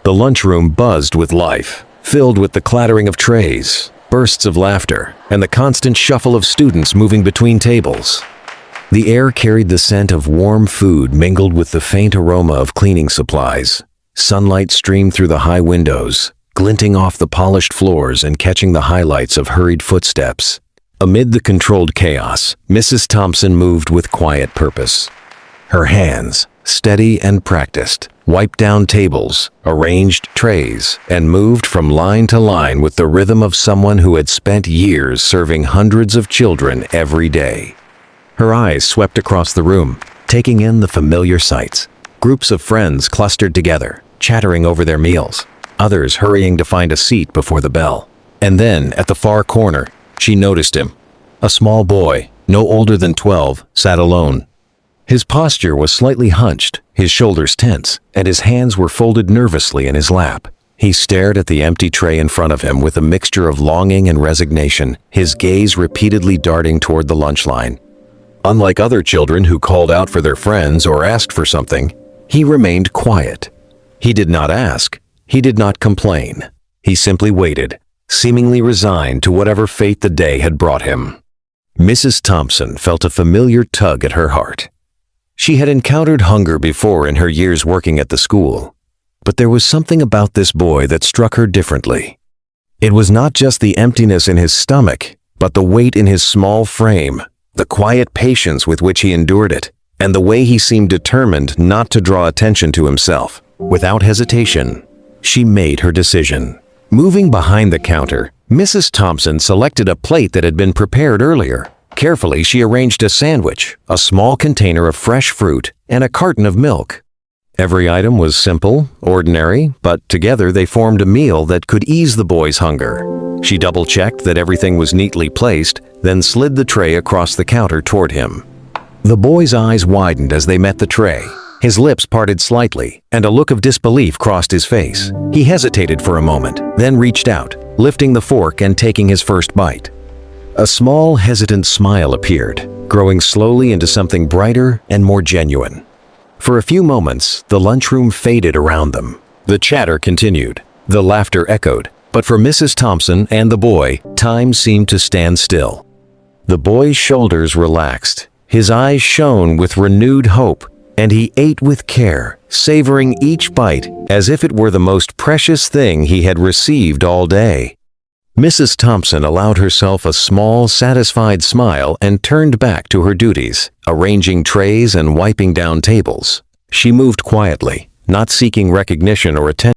The lunchroom buzzed with life, filled with the clattering of trays, bursts of laughter, and the constant shuffle of students moving between tables. The air carried the scent of warm food mingled with the faint aroma of cleaning supplies. Sunlight streamed through the high windows, glinting off the polished floors and catching the highlights of hurried footsteps. Amid the controlled chaos, Mrs. Thompson moved with quiet purpose. Her hands, steady and practiced, wiped down tables, arranged trays, and moved from line to line with the rhythm of someone who had spent years serving hundreds of children every day. Her eyes swept across the room, taking in the familiar sights. Groups of friends clustered together, chattering over their meals, others hurrying to find a seat before the bell. And then, at the far corner, she noticed him. A small boy, no older than 12, sat alone. His posture was slightly hunched, his shoulders tense, and his hands were folded nervously in his lap. He stared at the empty tray in front of him with a mixture of longing and resignation, his gaze repeatedly darting toward the lunch line. Unlike other children who called out for their friends or asked for something, he remained quiet. He did not ask. He did not complain. He simply waited, seemingly resigned to whatever fate the day had brought him. Mrs. Thompson felt a familiar tug at her heart. She had encountered hunger before in her years working at the school, but there was something about this boy that struck her differently. It was not just the emptiness in his stomach, but the weight in his small frame, the quiet patience with which he endured it, and the way he seemed determined not to draw attention to himself. Without hesitation, she made her decision. Moving behind the counter, Mrs. Thompson selected a plate that had been prepared earlier. Carefully, she arranged a sandwich, a small container of fresh fruit, and a carton of milk. Every item was simple, ordinary, but together they formed a meal that could ease the boy's hunger. She double-checked that everything was neatly placed, then slid the tray across the counter toward him. The boy's eyes widened as they met the tray. His lips parted slightly, and a look of disbelief crossed his face. He hesitated for a moment, then reached out, lifting the fork and taking his first bite. A small, hesitant smile appeared, growing slowly into something brighter and more genuine. For a few moments, the lunchroom faded around them. The chatter continued. The laughter echoed. But for Mrs. Thompson and the boy, time seemed to stand still. The boy's shoulders relaxed. His eyes shone with renewed hope, and he ate with care, savoring each bite as if it were the most precious thing he had received all day. Mrs. Thompson allowed herself a small, satisfied smile and turned back to her duties, arranging trays and wiping down tables. She moved quietly, not seeking recognition or attention.